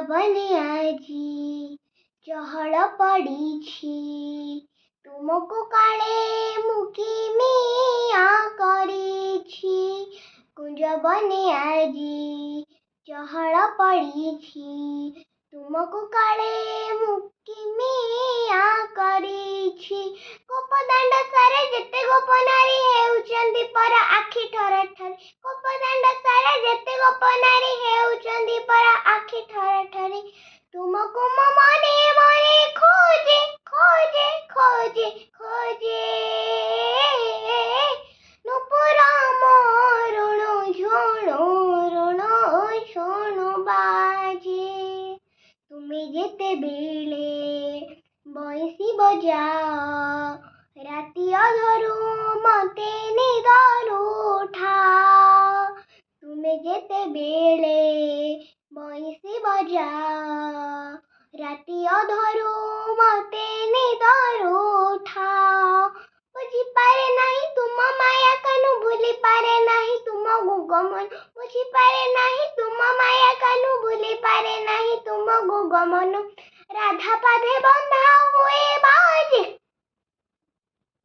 ବନେ ଆଜି ଚହଳ ପଡ଼ିଛି ତୁମକୁ କାଳେ ମୁଁ କିମିଆ କରିଛି କୁଞ୍ଜ ବନେ ଆଜି ଚହଳ ପଡ଼ିଛି ତୁମକୁ କାଳେ ମୁଁ କିମିଆ କରିଛି ଗୋପଦାଣ୍ଡ ସାରେ ଯେତେ ଗୋପ ନାରୀ ହେଉଛନ୍ତି ପରା ଆଖି ଠର ଠରି ଗୋପଦାଣ୍ଡ ସାରେ ଯେତେ ଗୋପ ନାରୀ ହେଉଛନ୍ତି ପରା ଆଖି ଠର ଠରି ତୁମକୁ ମୋ ମନେ ମନେ ଖୋଜେ ଖୋଜେ ଖୋଜେ ଖୋଜେ ନୂପୁର ମୋ ଋଣ ଝୁଣୁ ବାଜେ ତୁମେ ଯେତେବେଳେ ବଇଁଶୀ ବଜାଅ ରାତି ଅଧରୁ ମତେ ନିଦରୁ ଉଠାଅ ତୁମେ ଯେତେବେଳେ ବଇଁଶୀ ବଜାଅ ରାତି ଅଧରୁ ମତେ ନିଦରୁ ଉଠାଅ ବୁଝିପାରେ ନାହିଁ ତୁମ ମାୟା କାନୁ ଭୁଲିପାରେ ନାହିଁ ତୁମ ଗୁଗମନ ବୁଝିପାରେ ନାହିଁ ତୁମ ମାୟା କାନୁ ଭୁଲିପାରେ ନାହିଁ ତୁମ ଗୁଗମନ ରାଧା ପାଧେ ବନ୍ଧା ହୁଏ